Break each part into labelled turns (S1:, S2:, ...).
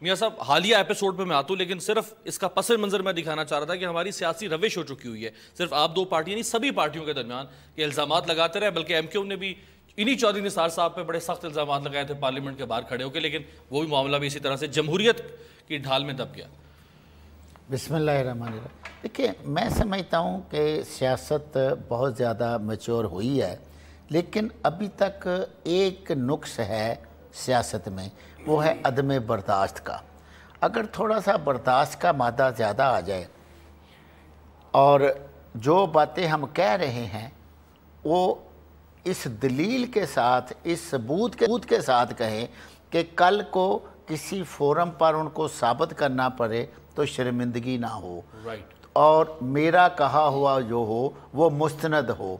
S1: میاں صاحب، حالیہ ایپیسوڈ پہ میں آتا ہوں، لیکن صرف اس کا پس منظر میں دکھانا چاہ رہا تھا کہ ہماری سیاسی روش ہو چکی ہوئی ہے، صرف آپ دو پارٹیاں نہیں سبھی پارٹیوں کے درمیان کہ الزامات لگاتے رہے، بلکہ ایم کیو نے بھی انہی چودھری نثار صاحب پہ بڑے سخت الزامات لگائے تھے پارلیمنٹ کے باہر کھڑے ہو کے، لیکن وہ بھی معاملہ بھی اسی طرح سے جمہوریت کی ڈھال میں دب گیا۔
S2: بسم اللہ الرحمن الرحیم۔ دیکھیں، میں سمجھتا ہوں کہ سیاست بہت زیادہ میچور ہوئی ہے، لیکن ابھی تک ایک نقص ہے سیاست میں، وہ ہے عدم برداشت کا۔ اگر تھوڑا سا برداشت کا مادہ زیادہ آ جائے اور جو باتیں ہم کہہ رہے ہیں وہ اس دلیل کے ساتھ، اس ثبوت کے ساتھ کہیں کہ کل کو کسی فورم پر ان کو ثابت کرنا پڑے تو شرمندگی نہ ہو، اور میرا کہا ہوا جو ہو وہ مستند ہو۔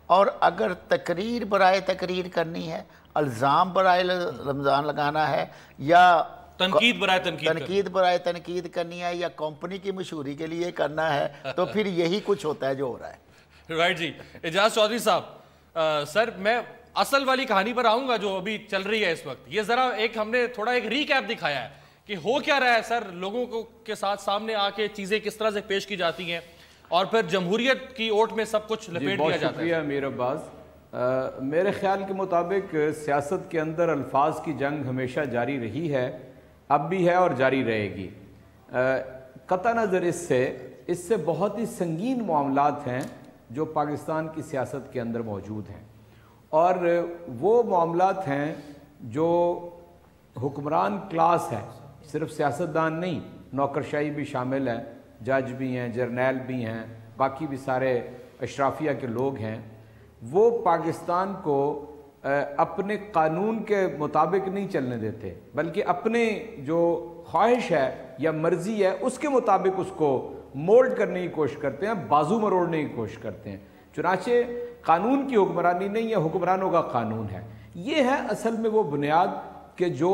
S2: اور اگر تقریر برائے تقریر کرنی ہے، الزام برائے رمضان لگانا ہے، یا
S1: تنقید برائے
S2: تنقید کرنی ہے، یا کمپنی کی مشہوری کے لیے کرنا ہے، تو پھر یہی کچھ ہوتا ہے جو ہو رہا ہے۔
S1: رائٹ جی، اعجاز چودھری صاحب، سر میں اصل والی کہانی پر آؤں گا جو ابھی چل رہی ہے اس وقت۔ یہ ذرا ہم نے تھوڑا ایک ریکیپ دکھایا ہے کہ ہو کیا رہا ہے سر، لوگوں کو کے ساتھ سامنے آ کے چیزیں کس طرح سے پیش کی جاتی ہیں اور پھر جمہوریت کی اوٹ میں سب کچھ لپیٹ دیا جاتا ہے۔
S3: بہت شکریہ امیر عباس۔ میرے خیال کے مطابق سیاست کے اندر الفاظ کی جنگ ہمیشہ جاری رہی ہے، اب بھی ہے اور جاری رہے گی۔ قطع نظر اس سے بہت ہی سنگین معاملات ہیں جو پاکستان کی سیاست کے اندر موجود ہیں، اور وہ معاملات ہیں جو حکمران کلاس ہے، صرف سیاستدان نہیں، نوکرشاہی بھی شامل ہے، جج بھی ہیں، جرنیل بھی ہیں، باقی بھی سارے اشرافیہ کے لوگ ہیں، وہ پاکستان کو اپنے قانون کے مطابق نہیں چلنے دیتے، بلکہ اپنے جو خواہش ہے یا مرضی ہے اس کے مطابق اس کو مولڈ کرنے کی کوشش کرتے ہیں، بازو مروڑنے کی کوشش کرتے ہیں۔ چنانچہ قانون کی حکمرانی نہیں ہے، حکمرانوں کا قانون ہے۔ یہ ہے اصل میں وہ بنیاد کہ جو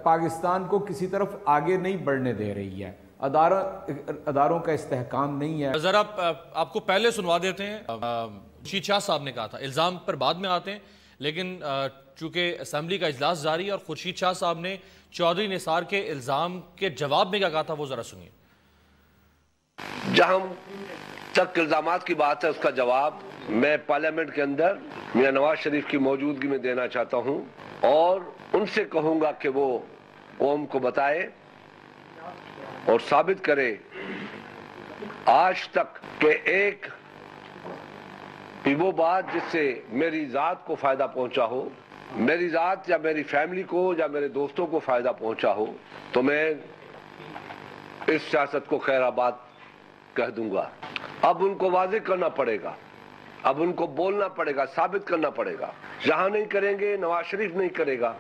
S3: پاکستان کو کسی طرف آگے نہیں بڑھنے دے رہی ہے، اداروں کا استحکام نہیں ہے۔
S1: ذرا آپ کو پہلے سنوا دیتے ہیں، خورشید شاہ صاحب نے کہا تھا، الزام پر بعد میں آتے ہیں، لیکن چونکہ اسمبلی کا اجلاس جاری ہے اور خورشید شاہ صاحب نے چودھری نثار کے الزام کے جواب میں کیا کہا تھا وہ ذرا سنیے۔
S4: جہاں تک الزامات کی بات ہے اس کا جواب میں پارلیمنٹ کے اندر میاں نواز شریف کی موجودگی میں دینا چاہتا ہوں، اور ان سے کہوں گا کہ وہ قوم کو بتائے اور ثابت کرے آج تک کہ ایک بھی وہ بات جس سے میری ذات کو فائدہ پہنچا ہو، میری ذات یا میری فیملی کو یا میرے دوستوں کو فائدہ پہنچا ہو، تو میں اس سیاست کو خیر آباد کہہ دوں گا۔ اب ان کو واضح کرنا پڑے گا، اب ان کو بولنا پڑے گا، ثابت کرنا پڑے گا۔ جہاں نہیں کریں گے، نواز شریف نہیں کرے گا،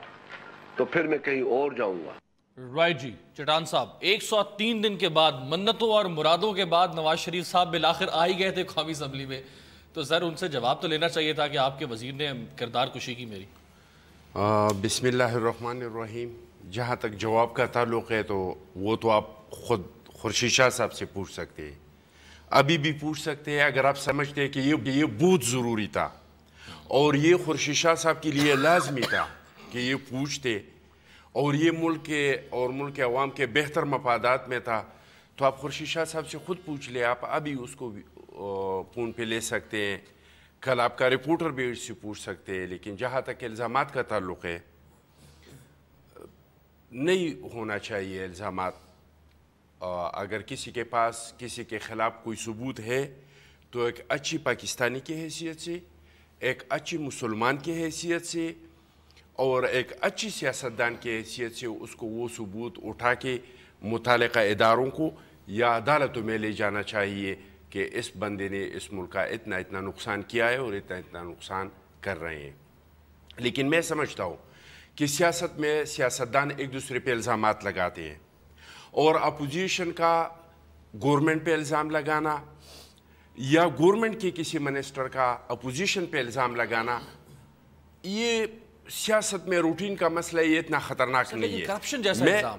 S4: تو پھر میں کہیں اور جاؤں گا۔
S1: رائٹ جی، چٹان صاحب، 103 دن کے بعد، منتوں اور مرادوں کے بعد نواز شریف صاحب بالآخر آ ہی گئے تھے قومی اسمبلی میں، تو سر ان سے جواب تو لینا چاہیے تھا کہ آپ کے وزیر نے کردار کشی کی میری۔
S5: بسم اللہ الرحمن الرحیم۔ جہاں تک جواب کا تعلق ہے تو وہ تو آپ خود خورشید شاہ صاحب سے پوچھ سکتے ہیں، ابھی بھی پوچھ سکتے ہیں اگر آپ سمجھتے ہیں کہ یہ بہت ضروری تھا اور یہ خورشید شاہ صاحب کے لیے لازمی تھا کہ یہ پوچھتے، اور یہ ملک کے اور ملک کے عوام کے بہتر مفادات میں تھا، تو آپ خورشید شاہ صاحب سے خود پوچھ لیں۔ آپ ابھی اس کو فون پہ لے سکتے ہیں، کل آپ کا رپورٹر بھی اس سے پوچھ سکتے ہیں۔ لیکن جہاں تک الزامات کا تعلق ہے، نہیں ہونا چاہیے الزامات۔ اگر کسی کے پاس کسی کے خلاف کوئی ثبوت ہے تو ایک اچھی پاکستانی کی حیثیت سے، ایک اچھی مسلمان کی حیثیت سے، اور ایک اچھی سیاستدان کی حیثیت سے اس کو وہ ثبوت اٹھا کے متعلقہ اداروں کو یا عدالتوں میں لے جانا چاہیے کہ اس بندے نے اس ملک کا اتنا نقصان کیا ہے اور اتنا نقصان کر رہے ہیں۔ لیکن میں سمجھتا ہوں کہ سیاست میں سیاستدان ایک دوسرے پہ الزامات لگاتے ہیں، اور اپوزیشن کا گورنمنٹ پہ الزام لگانا یا گورنمنٹ کے کسی منسٹر کا اپوزیشن پہ الزام لگانا، یہ سیاست میں روٹین کا مسئلہ، یہ اتنا خطرناک نہیں ہے۔
S1: کرپشن جیسا الزام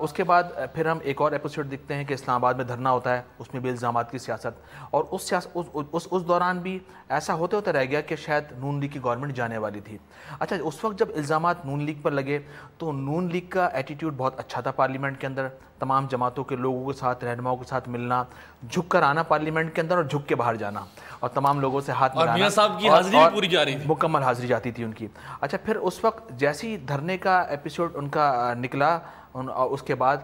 S6: اس کے بعد پھر ہم ایک اور ایپیسوڈ دیکھتے ہیں کہ اسلام آباد میں دھرنا ہوتا ہے، اس میں بھی الزامات کی سیاست، اور اس دوران بھی ایسا ہوتے ہوتے رہ گیا کہ شاید نون لیگ کی گورنمنٹ جانے والی تھی۔ اچھا، اس وقت جب الزامات نون لیگ پر لگے تو نون لیگ کا ایٹیٹیوڈ بہت اچھا تھا پارلیمنٹ کے اندر، تمام جماعتوں کے لوگوں کے ساتھ، رہنماؤں کے ساتھ ملنا، جھک کر آنا پارلیمنٹ کے اندر اور جھک کے باہر جانا، اور تمام لوگوں سے ہاتھ ملانا،
S1: اور میاں صاحب کی حاضری بھی پوری جا رہی تھی،
S6: مکمل حاضری جاتی تھی ان کی۔ اچھا، پھر اس وقت جیسی دھرنے کا ایپیسوڈ ان کا نکلا، اس کے بعد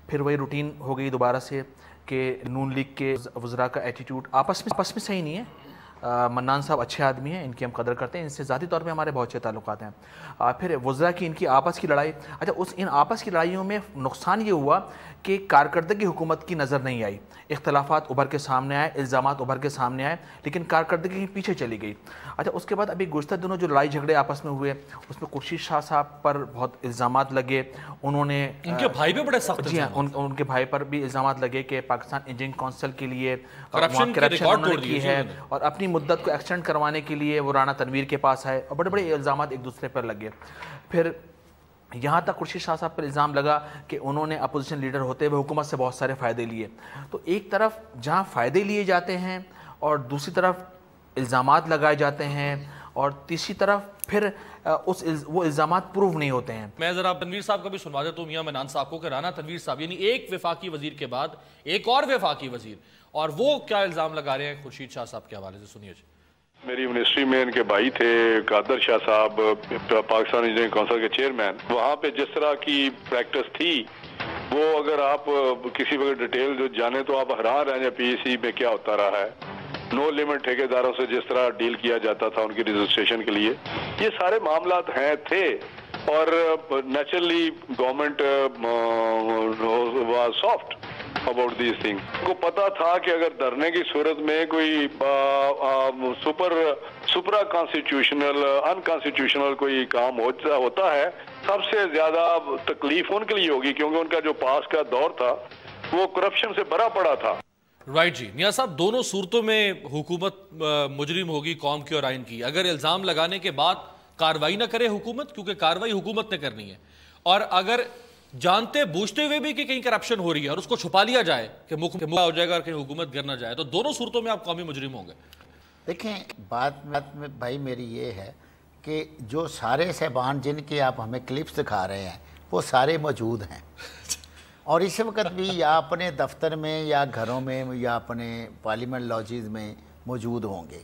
S6: پھر وہی روٹین ہو گئی دوبارہ سے کہ نون لیگ کے وزراء کا ایٹیٹیوڈ آپس میں صحیح نہیں ہے۔ منان صاحب اچھے آدمی ہیں، ان کی ہم قدر کرتے ہیں، ان سے ذاتی طور پہ ہمارے بہت اچھے تعلقات ہیں۔ پھر وزراء کی ان کی آپس کی لڑائی، اچھا ان آپس کی لڑائیوں میں نقصان یہ ہوا کہ کارکردگی حکومت کی نظر نہیں آئی، اختلافات ابھر کے سامنے آئے، الزامات ابھر کے سامنے آئے، لیکن کارکردگی پیچھے چلی گئی۔ اچھا، اس کے بعد ابھی گزشتہ دنوں جو لڑائی جھگڑے آپس میں ہوئے، اس میں خورشید شاہ صاحب پر بہت الزامات لگے، انہوں نے
S1: ان کے بھائی پہ بڑے سخت،
S6: جی ہاں، ان کے بھائی پر بھی الزامات لگے کہ پاکستان انجینئرنگ کونسل کے لیے
S1: کرپشن
S6: کی ہے، اور اپنی مدت کو ایکسٹینڈ کروانے کے لیے وہ رانا تنویر کے پاس آئے، اور بڑے بڑے الزامات ایک دوسرے پر لگے۔ پھر یہاں تک خورشید شاہ صاحب پر الزام لگا کہ انہوں نے اپوزیشن لیڈر ہوتے ہوئے حکومت سے بہت سارے فائدے لیے۔ تو ایک طرف جہاں فائدے لیے جاتے ہیں اور دوسری طرف الزامات لگائے جاتے ہیں، اور تیسری طرف پھر وہ الزامات پروف نہیں ہوتے ہیں۔
S1: میں ذرا تنویر صاحب کا بھی سنوا دیتا ہوں میاں منان صاحب کو کہ رانا تنویر صاحب یعنی ایک وفاقی وزیر کے بعد ایک اور وفاقی وزیر، اور وہ کیا الزام لگا رہے ہیں خورشید شاہ صاحب کے حوالے سے، سنیے۔
S7: میری منسٹری میں ان کے بھائی تھے قادر شاہ صاحب، پاکستان انجینئرنگ کونسل کے چیئرمین، وہاں پہ جس طرح کی پریکٹس تھی وہ اگر آپ کسی وقت ڈیٹیل جو جانے تو آپ حیران رہیں جائیں پی ای سی میں کیا ہوتا رہا ہے، نو لیمٹ ٹھیکیداروں سے جس طرح ڈیل کیا جاتا تھا ان کی رجسٹریشن کے لیے، یہ سارے معاملات تھے، اور naturally government was soft about these thing. کو پتا تھا کہ اگر دھرنے کی صورت میں کوئی سپرا کانسٹیٹیوشنل انکانسٹیٹیوشنل کوئی کام ہوتا ہے، سب سے زیادہ تکلیف ان کے لیے ہوگی، کیونکہ ان کا جو پاس کا دور تھا وہ کرپشن سے بھرا پڑا تھا۔
S1: رائٹ جی، میاں صاحب دونوں صورتوں میں حکومت مجرم ہوگی قوم کی اور آئین کی، اگر الزام لگانے کے بعد کارروائی نہ کرے حکومت، کیونکہ کارروائی حکومت نے کرنی ہے، اور اگر جانتے بوجھتے ہوئے بھی کہ کہیں کرپشن ہو رہی ہے اور اس کو چھپا لیا جائے کہ مکمل ہو جائے گا اور کہیں حکومت گر نہ جائے، تو دونوں صورتوں میں آپ قومی مجرم ہوں گے۔
S2: دیکھیں، بات میں بھائی میری یہ ہے کہ جو سارے صاحبان جن کے آپ ہمیں کلپس دکھا رہے ہیں وہ سارے موجود ہیں، اور اس وقت بھی یا اپنے دفتر میں یا گھروں میں یا اپنے پارلیمنٹ لاجز میں موجود ہوں گے۔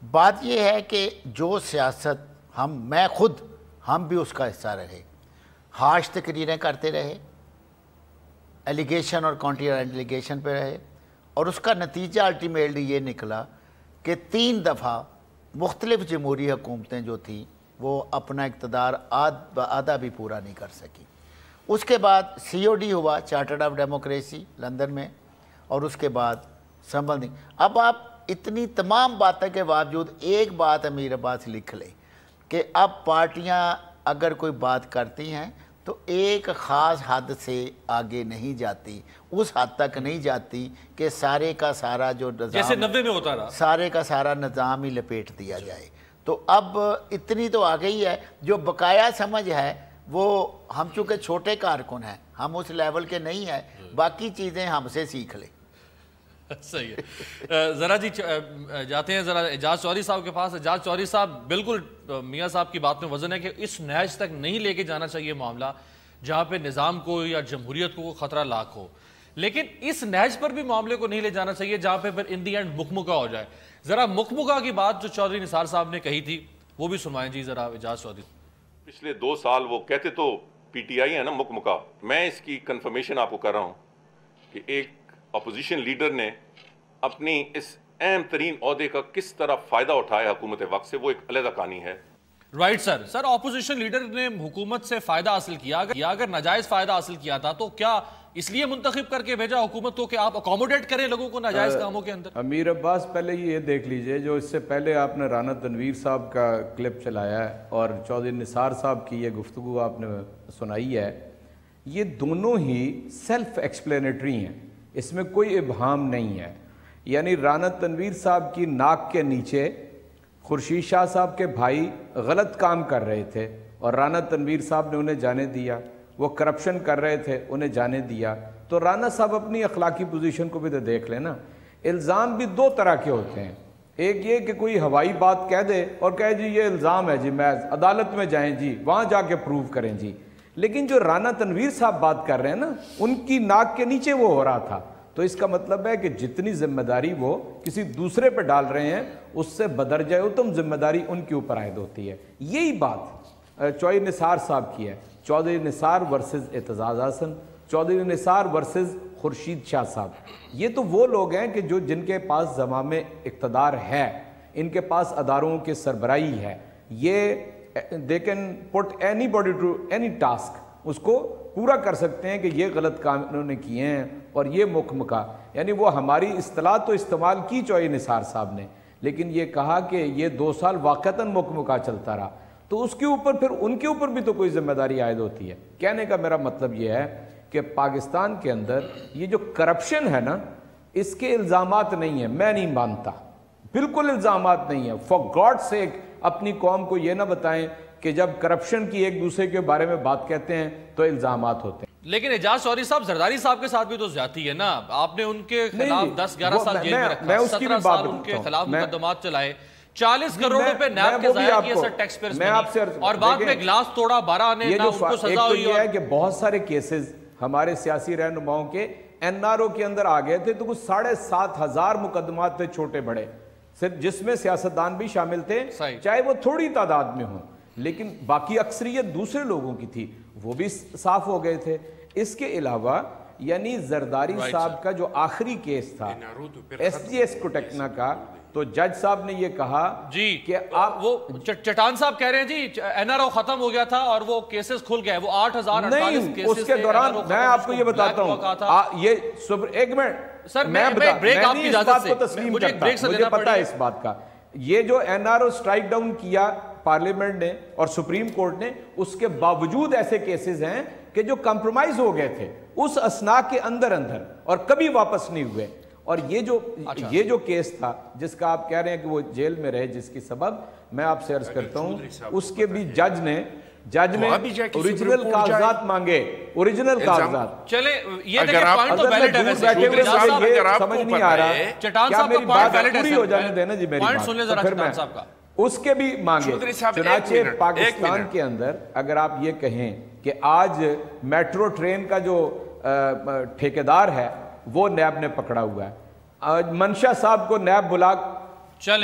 S2: بات یہ ہے کہ جو سیاست ہم بھی اس کا حصہ رہے، ہارش تقریریں کرتے رہے، ایلیگیشن اور کانٹر ایلیگیشن پہ رہے، اور اس کا نتیجہ الٹیمیٹلی یہ نکلا کہ 3 دفعہ مختلف جمہوری حکومتیں جو تھیں وہ اپنا اقتدار آدھا بھی پورا نہیں کر سکی۔ اس کے بعد COD ہوا، چارٹرڈ آف ڈیموکریسی لندن میں، اور اس کے بعد سنبھل نہیں۔ اب آپ اتنی تمام باتوں کے باوجود ایک بات امیر عباس لکھ لیں کہ اب پارٹیاں اگر کوئی بات کرتی ہیں تو ایک خاص حد سے آگے نہیں جاتی، اس حد تک نہیں جاتی کہ سارے کا سارا جو نظام
S1: جیسے 90 میں ہوتا رہا،
S2: سارے کا سارا نظام ہی لپیٹ دیا جائے۔ تو اب اتنی تو آ گئی ہے، جو بقایا سمجھ ہے وہ ہم چونکہ چھوٹے کارکن ہیں، ہم اس لیول کے نہیں ہیں، باقی چیزیں ہم سے سیکھ لیں۔
S1: صحیح ہے۔ ذرا جی جاتے ہیں ذرا اعجاز چودھری صاحب کے پاس۔ اعجاز چودھری صاحب، بالکل میاں صاحب کی بات میں وزن ہے کہ اس نہج تک نہیں لے کے جانا چاہیے معاملہ جہاں پہ نظام کو یا جمہوریت کو خطرہ لاحق ہو، لیکن اس نہج پر بھی معاملے کو نہیں لے جانا چاہیے جہاں پہ پھر ان دی اینڈ مکمکہ ہو جائے۔ ذرا مکمکہ کی بات جو چودھری نثار صاحب نے کہی تھی وہ بھی سنوائیں جی ذرا اعجاز چودھری۔
S8: پچھلے 2 سال وہ کہتے تو PTI ہے نا مکمکہ، میں اس کی کنفرمیشن آپ کو کر رہا ہوں کہ ایک اپوزیشن لیڈر نے اپنی اس اہم ترین عہدے کا کس طرح فائدہ اٹھایا حکومت وقت سے، وہ ایک علیحدہ کہانی ہے۔
S1: رائٹ سر، اپوزیشن لیڈر نے حکومت سے فائدہ حاصل کیا، اگر ناجائز فائدہ حاصل کیا تھا تو کیا اس لیے منتخب کر کے بھیجا حکومت کو کہ آپ اکوموڈیٹ کریں لوگوں کو ناجائز کاموں کے اندر؟
S3: امیر عباس، پہلے یہ دیکھ لیجئے جو اس سے پہلے آپ نے رانا تنویر صاحب کا کلپ چلایا ہے اور چودھری نثار صاحب کی یہ گفتگو آپ نے سنائی ہے، یہ دونوں ہی سیلف ایکسپلینیٹری ہیں، اس میں کوئی ابہام نہیں ہے۔ یعنی رانا تنویر صاحب کی ناک کے نیچے خورشید شاہ صاحب کے بھائی غلط کام کر رہے تھے اور رانا تنویر صاحب نے انہیں جانے دیا، وہ کرپشن کر رہے تھے انہیں جانے دیا. تو رانا صاحب اپنی اخلاقی پوزیشن کو بھی تو دیکھ لیں نا. الزام بھی دو طرح کے ہوتے ہیں. ایک یہ کہ کوئی ہوائی بات کہہ دے اور کہے جی یہ الزام ہے جی میں عدالت میں جائیں جی وہاں جا کے پروو کریں جی. لیکن جو رانا تنویر صاحب بات کر رہے ہیں نا ان کی ناک کے نیچے وہ ہو رہا تھا. تو اس کا مطلب ہے کہ جتنی ذمہ داری وہ کسی دوسرے پہ ڈال رہے ہیں اس سے بدرجہ اتم ذمہ داری ان کے اوپر عائد ہوتی ہے. یہی بات چودھری نثار صاحب کی ہے. چودھری نثار ورسز اعتزاز احسن, چودھری نثار ورسز خورشید شاہ صاحب. یہ تو وہ لوگ ہیں کہ جن کے پاس زمام اقتدار ہے, ان کے پاس اداروں کے سربراہی ہے. یہ they can put anybody to any task, اس کو پورا کر سکتے ہیں کہ یہ غلط کام انہوں نے کیے ہیں اور یہ مکمکا. یعنی وہ ہماری اصطلاح تو استعمال کی چودھری نثار صاحب نے, لیکن یہ کہا کہ یہ 2 سال واقعتاً مکمکا چلتا رہا. تو اس کے اوپر پھر ان کے اوپر بھی تو کوئی ذمہ داری عائد ہوتی ہے. کہنے کا میرا مطلب یہ ہے کہ پاکستان کے اندر یہ جو کرپشن ہے نا اس کے الزامات نہیں ہیں. میں نہیں مانتا, بالکل الزامات نہیں ہیں. فار گاڈ سیک اپنی قوم کو یہ نہ بتائیں کہ جب کرپشن کی ایک دوسرے کے بارے میں بات کہتے ہیں تو الزامات ہوتے ہیں.
S1: لیکن اعجاز چودھری صاحب زرداری صاحب کے ساتھ بھی تو زیادتی ہے نا. آپ نے ان کے خلاف 10-11 سال جیل میں رکھا, 17 سال ان کے خلاف مقدمات چلائے, 40 کروڑ روپے نیب کے ضائع کیے سر ٹیکس پیئرز منی, اور بعد میں گلاس توڑا 12 آنے نہ ان کو سزا ہوئی.
S3: یہ ہے کہ بہت سارے کیسز ہمارے سیاسی رہنماؤں کے این آر او کے اندر آ گئے تھے, تو کچھ 7,500 مقدمات تھے چھوٹے بڑے, جس میں سیاستدان بھی شامل تھے, چاہے وہ تھوڑی تعداد میں ہوں, لیکن باقی اکثریت دوسرے لوگوں کی تھی, وہ بھی صاف ہو گئے تھے. اس کے علاوہ یعنی زرداری صاحب کا جو آخری کیس تھا ایس جی ایس کوٹیکنا کا, تو جج صاحب نے یہ کہا
S1: جی
S3: کہ آپ
S1: وہ چٹان صاحب کہہ رہے ہیں جی این آر او ختم ہو گیا تھا اور وہ کیسز کھل گئے, وہ 8,048 کیسز
S3: اس کے دوران میں آپ کو یہ بتاتا ہوں, یہ ایک منٹ
S1: سر میں آپ کی اجازت سے
S3: مجھے پتا ہے اس بات کا. یہ جو N R O strike down کیا پارلیمنٹ نے اور سپریم کورٹ نے, اس کے باوجود ایسے کیسز ہیں کہ جو کمپرومائز ہو گئے تھے اس اسنا کے اندر اور کبھی واپس نہیں ہوئے. اور یہ جو کیس تھا جس کا آپ کہہ رہے ہیں کہ وہ جیل میں رہے, جس کی سبب میں آپ سے عرض کرتا ہوں اس کے بھی جج نے اوریجنل کاغذات مانگے, اوریجنل کاغذات.
S1: چلے یہ دیکھیں پوائنٹ تو ویلڈ ہے ویسے,
S3: سمجھ نہیں آ رہا
S1: چٹان صاحب کا پوائنٹ ویلڈ ہے,
S3: پوری ہو جانے دینا جی میری
S1: پوائنٹ سن لیں ذرا چٹان صاحب کا.
S3: اس کے بھی مانگے. چنانچہ پاکستان کے اندر اگر آپ یہ کہیں کہ آج میٹرو ٹرین کا جو ٹھیکیدار ہے وہ نیب نے پکڑا ہوا ہے, منشا صاحب کو نیب بلا,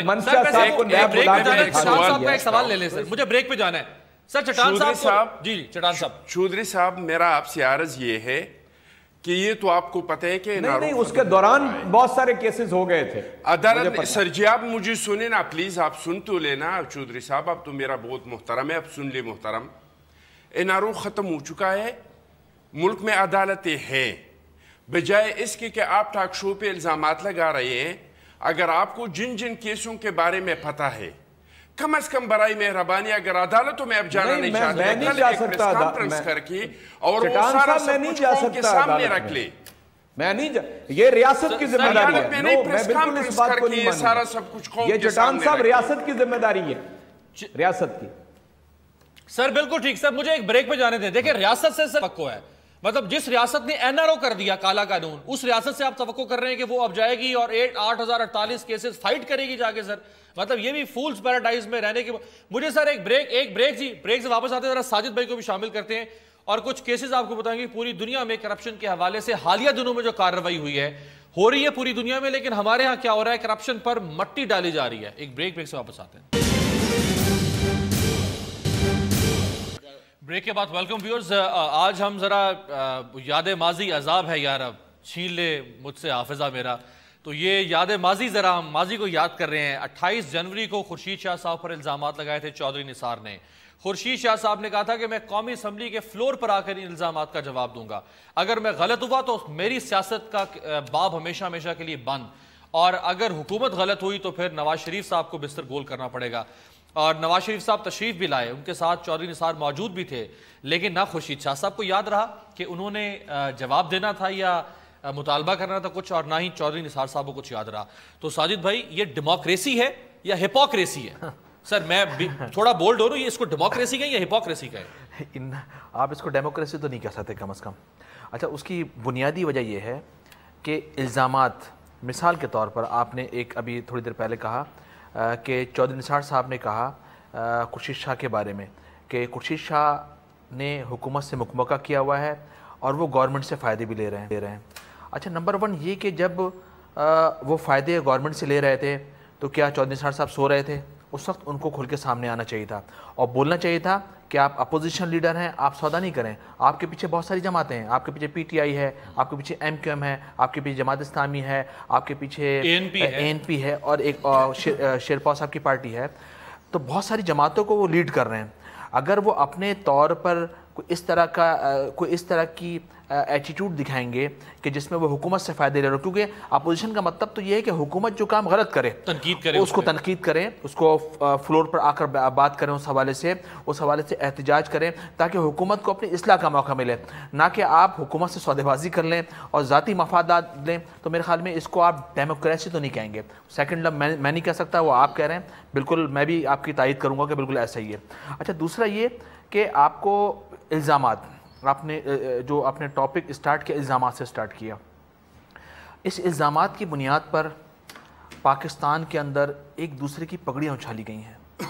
S3: منشا صاحب کو نیب بلا کے
S1: چٹان صاحب کا ایک سوال لے لیں سر, مجھے بریک پہ جانا ہے سر. چٹان صاحب جی چٹان صاحب,
S5: چودھری صاحب میرا آپ سے عرض یہ ہے کہ یہ تو آپ کو پتہ ہے کہ
S3: نہیں اس کے دوران بہت سارے کیسز ہو گئے تھے
S5: عدالت. سر جی آپ مجھے سنیں نا پلیز, آپ سن تو لینا. چودھری صاحب آپ تو میرا بہت محترم ہے, اب سن لے محترم. این آر او ختم ہو چکا ہے, ملک میں عدالتیں ہیں. بجائے اس کے کہ آپ ٹاک شو پہ الزامات لگا رہے ہیں, اگر آپ کو جن جن کیسوں کے بارے میں پتہ ہے کم از کم برائے مہربانی اگر عدالتوں میں اب جانا نہیں چاہتے
S3: میں نہیں جا سکتا
S5: کانفرنس کر کے اور وہ سارا سب کچھ قوم کے سامنے رکھ لے.
S3: میں نہیں یہ ریاست کی ذمہ داری ہے.
S5: میں نہیں پریس کانفرنس کر کے یہ سارا سب کچھ قوم کے سامنے رکھ لے.
S3: یہ چٹان صاحب ریاست کی ذمہ داری ہے, ریاست کی.
S1: سر بالکل ٹھیک سر, مجھے ایک بریک پہ جانے دیں. دیکھیں ریاست سے سر توقع ہے, مطلب جس ریاست نے این آر او کر دیا کالا قانون, اس ریاست سے آپ توقع کر رہے ہیں کہ وہ اب جائے گی اور 8,048 کیسز فائٹ کرے گی جا کے. سر مطلب یہ بھی فولز پیراڈائز میں رہنے کے. مجھے سر ایک بریک جی, بریک سے واپس آتے ہیں, ذرا ساجد بھائی کو بھی شامل کرتے ہیں اور کچھ کیسز آپ کو بتائیں گے پوری دنیا میں کرپشن کے حوالے سے. حالیہ دنوں میں جو کارروائی ہوئی ہے, ہو رہی ہے پوری دنیا میں, لیکن ہمارے ہاں کیا ہو رہا ہے, کرپشن پر مٹی ڈالی جا رہی ہے. ایک بریک سے واپس آتے ہیں. بریک کے بعد ویلکم ویورز. آج ہم ذرا یاد ماضی عذاب ہے یار, اب چھین لے مجھ سے حافظہ میرا. تو یہ یاد ماضی, ذرا ہم ماضی کو یاد کر رہے ہیں. 28 جنوری کو خورشید شاہ صاحب پر الزامات لگائے تھے چودھری نثار نے. خورشید شاہ صاحب نے کہا تھا کہ میں قومی اسمبلی کے فلور پر آ کر ان الزامات کا جواب دوں گا, اگر میں غلط ہوا تو میری سیاست کا باب ہمیشہ ہمیشہ کے لیے بند, اور اگر حکومت غلط ہوئی تو پھر نواز شریف صاحب کو بستر گول کرنا پڑے گا. اور نواز شریف صاحب تشریف بھی لائے, ان کے ساتھ چودھری نثار موجود بھی تھے, لیکن نہ خورشید شاہ صاحب کو یاد رہا کہ انہوں نے جواب دینا تھا یا مطالبہ کرنا تھا کچھ, اور نہ ہی چودھری نثار صاحب کو کچھ یاد رہا. تو ساجد بھائی یہ ڈیموکریسی ہے یا ہپوکریسی ہے؟ سر میں تھوڑا بولڈ ہو رہا ہوں, یہ اس کو ڈیموکریسی کہیں یا ہپوکریسی کہیں؟
S6: آپ اس کو ڈیموکریسی تو نہیں کہہ سکتے کم از کم. اچھا اس کی بنیادی وجہ یہ ہے کہ الزامات، مثال کے طور پر آپ نے ایک ابھی تھوڑی دیر پہلے کہا کہ چودھری نثار صاحب نے کہا خورشید شاہ کے بارے میں کہ خورشید شاہ نے حکومت سے مکمکہ کیا ہوا ہے اور وہ گورنمنٹ سے فائدے بھی لے رہے ہیں. اچھا نمبر 1 یہ کہ جب وہ فائدے گورنمنٹ سے لے رہے تھے تو کیا چودھری نثار صاحب سو رہے تھے؟ اس وقت ان کو کھل کے سامنے آنا چاہیے تھا اور بولنا چاہیے تھا کہ آپ اپوزیشن لیڈر ہیں، آپ سودا نہیں کریں. آپ کے پیچھے بہت ساری جماعتیں ہیں، آپ کے پیچھے پی ٹی آئی ہے، آپ کے پیچھے ایم کیو ایم ہے، آپ کے پیچھے جماعت اسلامی ہے، آپ کے پیچھے اے این پی ہے اور ایک شیرپا صاحب کی پارٹی ہے. تو بہت ساری جماعتوں کو وہ لیڈ کر رہے ہیں. اگر وہ اپنے طور پر کوئی اس طرح کی ایٹیٹیوڈ دکھائیں گے کہ جس میں وہ حکومت سے فائدے لے رہے ہو، کیونکہ اپوزیشن کا مطلب تو یہ ہے کہ حکومت جو کام غلط کرے اس کو تنقید کریں، اس کو فلور پر آ کر بات کریں، اس حوالے سے احتجاج کریں تاکہ حکومت کو اپنی اصلاح کا موقع ملے، نہ کہ آپ حکومت سے سودے بازی کر لیں اور ذاتی مفادات لیں. تو میرے خیال میں اس کو آپ ڈیموکریسی تو نہیں کہیں گے. سیکنڈ لفظ میں نہیں کہہ سکتا، وہ آپ کہہ رہے ہیں، بالکل میں بھی آپ کی تائید کروں گا کہ بالکل ایسا ہی ہے. اچھا دوسرا یہ کہ آپ کو الزامات، آپ نے ٹاپک اسٹارٹ کیا الزامات سے اسٹارٹ کیا. اس الزامات کی بنیاد پر پاکستان کے اندر ایک دوسرے کی پگڑیاں اچھالی گئی ہیں،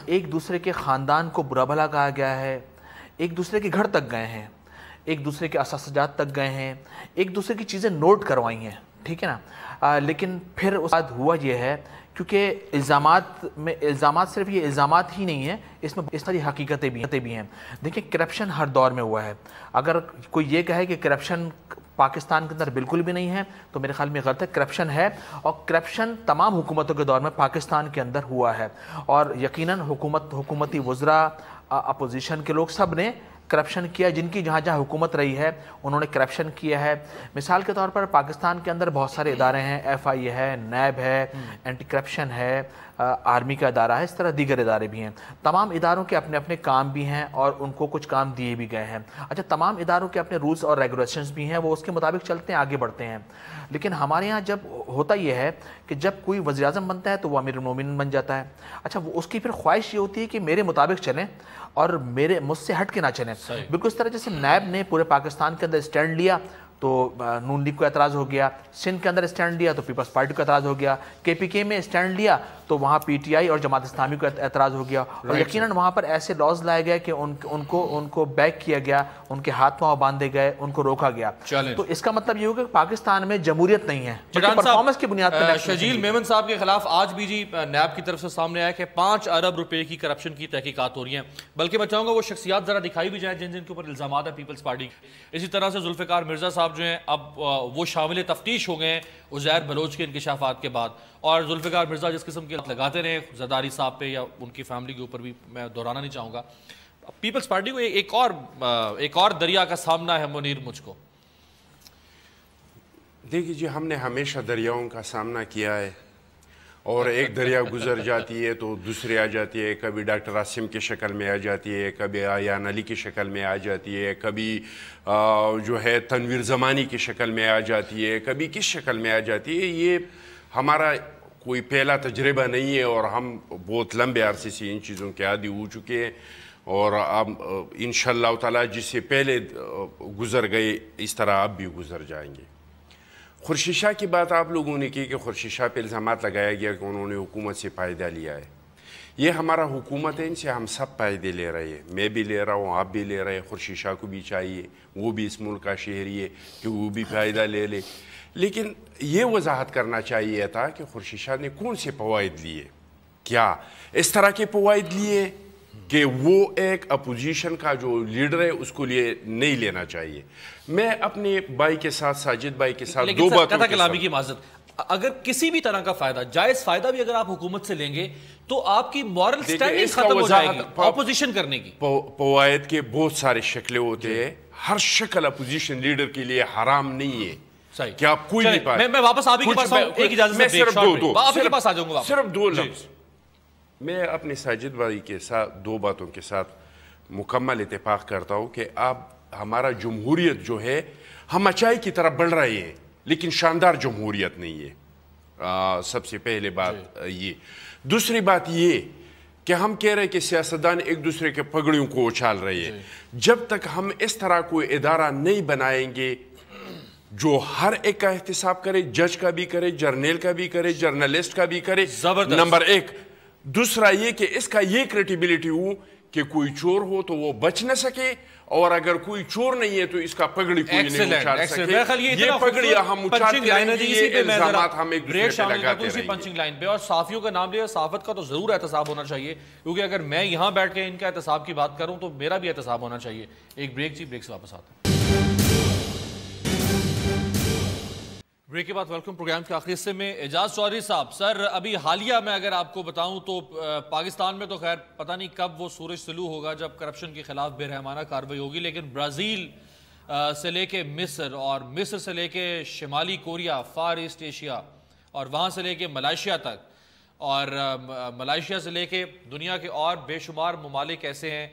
S6: ایک دوسرے کے خاندان کو برا بھلا کہا گیا ہے، ایک دوسرے کے گھر تک گئے ہیں، ایک دوسرے کے اساسجات تک گئے ہیں، ایک دوسرے کی چیزیں نوٹ کروائی ہیں، ٹھیک ہے نا. لیکن پھر اس بعد ہوا یہ ہے کیونکہ الزامات صرف یہ الزامات ہی نہیں ہیں، اس میں اس طرح حقیقتیں بھی ہیں. دیکھیں کرپشن ہر دور میں ہوا ہے. اگر کوئی یہ کہے کہ کرپشن پاکستان کے اندر بالکل بھی نہیں ہے تو میرے خیال میں غلط ہے. کرپشن ہے اور کرپشن تمام حکومتوں کے دور میں پاکستان کے اندر ہوا ہے اور یقیناً حکومتی وزراء، اپوزیشن کے لوگ سب نے کرپشن کیا. جن کی جہاں حکومت رہی ہے انہوں نے کرپشن کیا ہے. مثال کے طور پر پاکستان کے اندر بہت سارے ادارے ہیں، ایف آئی اے ہے، نیب ہے، اینٹی کرپشن ہے، آرمی کا ادارہ ہے، اس طرح دیگر ادارے بھی ہیں. تمام اداروں کے اپنے اپنے کام بھی ہیں اور ان کو کچھ کام دیے بھی گئے ہیں. اچھا تمام اداروں کے اپنے رولز اور ریگولیشنز بھی ہیں، وہ اس کے مطابق چلتے ہیں، آگے بڑھتے ہیں. لیکن ہمارے ہاں جب ہوتا یہ ہے کہ جب کوئی وزیر اعظم بنتا ہے تو وہ امیر المومنین بن جاتا ہے. اچھا اس کی پھر خواہش یہ ہوتی ہے کہ میرے مطابق چلیں اور مجھ سے ہٹ کے نہ چلیں. بالکل اس طرح جیسے نیب نے پورے پاکستان کے اندر اسٹینڈ لیا تو نون لیگ کو اعتراض ہو گیا، سندھ کے اندر اسٹینڈ لیا تو پیپلز پارٹی کو اعتراض ہو گیا، کے پی کے میں اسٹینڈ لیا تو وہاں پی ٹی آئی اور جماعت اسلامی کو اعتراض ہو گیا اور یقیناً وہاں پر ایسے لاز لائے گئے کہ ان کو بیک کیا گیا، ان کے ہاتھ پاؤں باندھے گئے، ان کو روکا گیا. تو اس کا مطلب یہ ہوگا کہ پاکستان میں جمہوریت نہیں ہے، پرفارمنس کی بنیاد پر.
S1: شجیل میمن صاحب کے خلاف آج بھی جی نیب کی طرف سے سامنے آیا کہ 5 ارب روپے کی کرپشن کی تحقیقات ہو رہی ہیں. بلکہ میں چاہوں گا وہ شخصیات ذرا دکھائی بھی جائیں جن کے اوپر الزامات ہیں پیپلز پارٹی. اسی طرح سے ذوالفقار مرزا صاحب جو ہیں اب وہ شامل تفتیش ہو گئے ہیں عزیر بلوچ کے انکشافات کے بعد. اور ذوالفقار مرزا جس قسم کے لگاتے رہے زرداری صاحب پہ یا ان کی فیملی کے اوپر بھی میں دہرانا نہیں چاہوں گا. پیپلز پارٹی کو ایک اور دریا کا سامنا ہے منیر مجھ کو.
S5: دیکھیے جی ہم نے ہمیشہ دریاؤں کا سامنا کیا ہے اور ایک دریا گزر جاتی ہے تو دوسری آ جاتی ہے. کبھی ڈاکٹر عاصم کی شکل میں آ جاتی ہے، کبھی آیان علی کی شکل میں آ جاتی ہے، کبھی جو ہے تنویر زمانی کی شکل میں آ جاتی ہے، کبھی کس شکل میں آ جاتی ہے. یہ ہمارا کوئی پہلا تجربہ نہیں ہے اور ہم بہت لمبے عرصے سے ان چیزوں کے عادی ہو چکے ہیں اور اب انشاءاللہ تعالی جس سے پہلے گزر گئے اس طرح اب بھی گزر جائیں گے. خورشید شاہ کی بات آپ لوگوں نے کی کہ خورشید شاہ پہ الزامات لگایا گیا کہ انہوں نے حکومت سے فائدہ لیا ہے. یہ ہمارا حکومت ہے، ان سے ہم سب فائدے لے رہے ہیں. میں بھی لے رہا ہوں، آپ بھی لے رہے ہیں، خورشید شاہ کو بھی چاہیے وہ بھی اس ملک کا شہری ہے کہ وہ بھی فائدہ لے لے. لیکن یہ وضاحت کرنا چاہیے تھا کہ خورشید شاہ نے کون سے فوائد لیے، کیا اس طرح کے فوائد لیے کہ وہ ایک اپوزیشن کا جو لیڈر ہے اس کو لیے نہیں لینا چاہیے. میں اپنے بھائی کے ساتھ ساجد بھائی کے ساتھ دو باتوں
S1: کلامی کی معذرت، اگر کسی بھی طرح کا فائدہ، جائز فائدہ بھی اگر آپ حکومت سے لیں گے تو آپ کی مورل سٹینڈنگ ختم ہو جائے گی اپوزیشن کرنے کی.
S5: فوائد کے بہت سارے شکلیں ہوتے ہیں، ہر شکل اپوزیشن لیڈر کے لیے حرام نہیں ہے کہ آپ کوئی نہیں پائے.
S1: میں واپس آپ کے پاس آؤں، ایک اجازت سے آپ کے پاس آ جاؤں گا.
S5: صرف 2 لفظ میں اپنے ساجد بھائی کے ساتھ 2 باتوں کے ساتھ مکمل اتفاق کرتا ہوں کہ اب ہمارا جمہوریت جو ہے ہم اچائی کی طرف بڑھ رہے ہیں لیکن شاندار جمہوریت نہیں ہے. سب سے پہلے بات یہ. دوسری بات یہ کہ ہم کہہ رہے کہ سیاستدان ایک دوسرے کے پگڑیوں کو اچھال رہے ہیں. جب تک ہم اس طرح کوئی ادارہ نہیں بنائیں گے جو ہر ایک کا احتساب کرے, جج کا بھی کرے, جرنیل کا بھی کرے, جرنلسٹ کا بھی کرے, نمبر ایک. دوسرا یہ کہ اس کا یہ کریڈیبلٹی ہو کہ کوئی چور ہو تو وہ بچ نہ سکے, اور اگر کوئی چور نہیں ہے تو اس کا پگڑی کوئی نہیں اچھال سکے. یہ پگڑیاں ہم اچھالتے رہیں گے, یہ الزامات ہم ایک دوسرے پہ لگاتے رہیں گے.
S1: پنچنگ لائن پہ, اور صحافیوں کا نام لیا, صحافت کا تو ضرور احتساب ہونا چاہیے, کیونکہ اگر میں یہاں بیٹھ کے ان کا احتساب کی بات کروں تو میرا بھی احتساب ہونا چاہیے. ایک بریک جی, بریک سے واپس آتے ہیں. بریک کے بعد ویلکم پروگرام کے آخری حصے میں. اعجاز چودھری صاحب, سر ابھی حالیہ میں اگر آپ کو بتاؤں تو پاکستان میں تو خیر پتہ نہیں کب وہ سورج طلوع ہوگا جب کرپشن کے خلاف بے رحمانہ کارروائی ہوگی, لیکن برازیل سے لے کے مصر, اور مصر سے لے کے شمالی کوریا, فار ایسٹ ایشیا, اور وہاں سے لے کے ملائیشیا تک, اور ملائیشیا سے لے کے دنیا کے اور بے شمار ممالک ایسے ہیں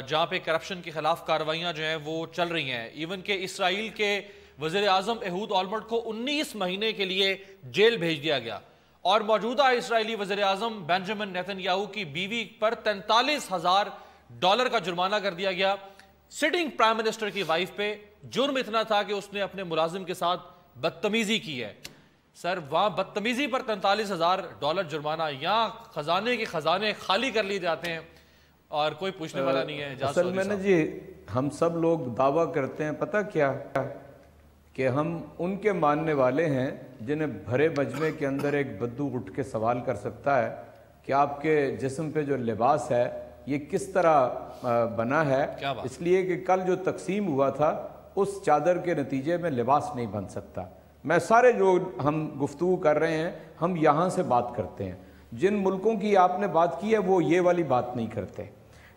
S1: جہاں پہ کرپشن کے خلاف کارروائیاں جو ہیں وہ چل رہی ہیں. ایون کہ اسرائیل کے وزیر اعظم ایہود اولمرٹ کو 19 مہینے کے لیے جیل بھیج دیا گیا, اور موجودہ اسرائیلی وزیر اعظم بنجامن نیتن یاہو کی بیوی پر $43,000 کا جرمانہ کر دیا گیا. سٹنگ پرائم منسٹر کی وائف پہ جرم اتنا تھا کہ اس نے اپنے ملازم کے ساتھ بدتمیزی کی ہے. سر وہاں بدتمیزی پر $43,000 جرمانہ, یہاں خزانے کے خزانے خالی کر لیے جاتے ہیں اور کوئی پوچھنے والا نہیں ہے.
S3: اصل میں جی ہم سب لوگ دعویٰ کرتے ہیں پتہ کیا کہ ہم ان کے ماننے والے ہیں جنہیں بھرے مجمع کے اندر ایک بدو اٹھ کے سوال کر سکتا ہے کہ آپ کے جسم پہ جو لباس ہے یہ کس طرح بنا ہے, اس لیے کہ کل جو تقسیم ہوا تھا اس چادر کے نتیجے میں لباس نہیں بن سکتا. میں سارے جو ہم گفتگو کر رہے ہیں ہم یہاں سے بات کرتے ہیں, جن ملکوں کی آپ نے بات کی ہے وہ یہ والی بات نہیں کرتے,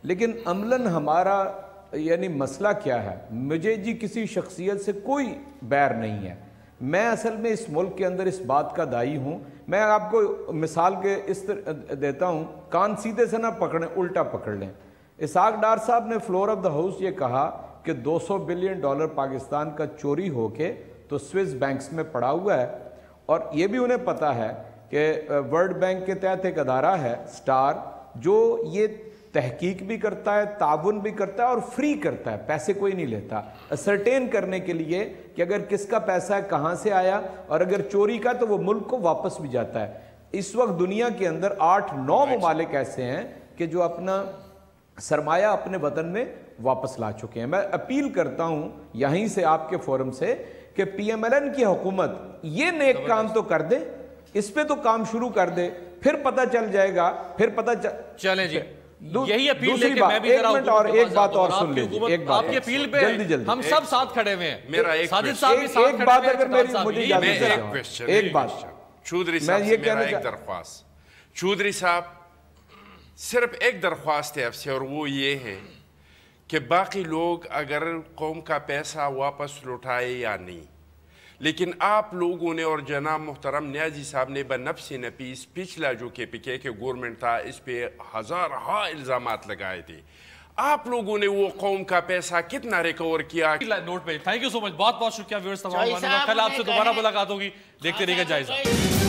S3: لیکن عملاً ہمارا یعنی مسئلہ کیا ہے. مجھے جی کسی شخصیت سے کوئی بیر نہیں ہے, میں اصل میں اس ملک کے اندر اس بات کا دائی ہوں. میں آپ کو مثال کے اس دیتا ہوں, کان سیدھے سے نہ پکڑیں, الٹا پکڑ لیں. اسحاق ڈار صاحب نے فلور آف دا ہاؤس یہ کہا کہ $200 بلین پاکستان کا چوری ہو کے تو سوئس بینکس میں پڑا ہوا ہے, اور یہ بھی انہیں پتا ہے کہ ورلڈ بینک کے تحت ایک ادارہ ہے سٹار جو یہ تحقیق بھی کرتا ہے, تعاون بھی کرتا ہے اور فری کرتا ہے, پیسے کوئی نہیں لیتا, اسرٹین کرنے کے لیے کہ اگر کس کا پیسہ ہے, کہاں سے آیا, اور اگر چوری کا تو وہ ملک کو واپس بھی جاتا ہے. اس وقت دنیا کے اندر 8-9 ممالک ایسے ہیں کہ جو اپنا سرمایہ اپنے وطن میں واپس لا چکے ہیں. میں اپیل کرتا ہوں یہیں سے آپ کے فورم سے کہ پی ایم ایل این کی حکومت یہ نیک کام تو کر دے, اس پہ تو کام شروع کر دے, پھر پتہ چل جائے گا, پھر پتہ چلیں جی.
S1: یہی اپیل لے کے میں بھی ذرا
S3: ایک بات اور سن لیجیے,
S1: آپ کی اپیل پہ ہم سب ساتھ کھڑے ہوئے ہیں.
S5: میرا
S1: ساجد صاحب بھی ساتھ کھڑے ہوئے ہیں.
S3: ایک بات
S5: چودھری صاحب سے میرا ایک درخواست, چودھری صاحب صرف ایک درخواست ہے آپ سے, اور وہ یہ ہے کہ باقی لوگ اگر قوم کا پیسہ واپس لوٹائے یا نہیں, لیکن آپ لوگوں نے اور جناب محترم نیازی صاحب نے بنفس نفیس پچھلا جو کے پی کے گورنمنٹ تھا اس پہ ہزارہا الزامات لگائے تھے, آپ لوگوں نے وہ قوم کا پیسہ کتنا ریکور کیا.
S1: نوٹ پہ تھینک یو سو مچ, بہت بہت شکریہ ویورز تمام. کل آپ سے دوبارہ ملاقات ہوگی, دیکھتے رہیے گا جائزہ.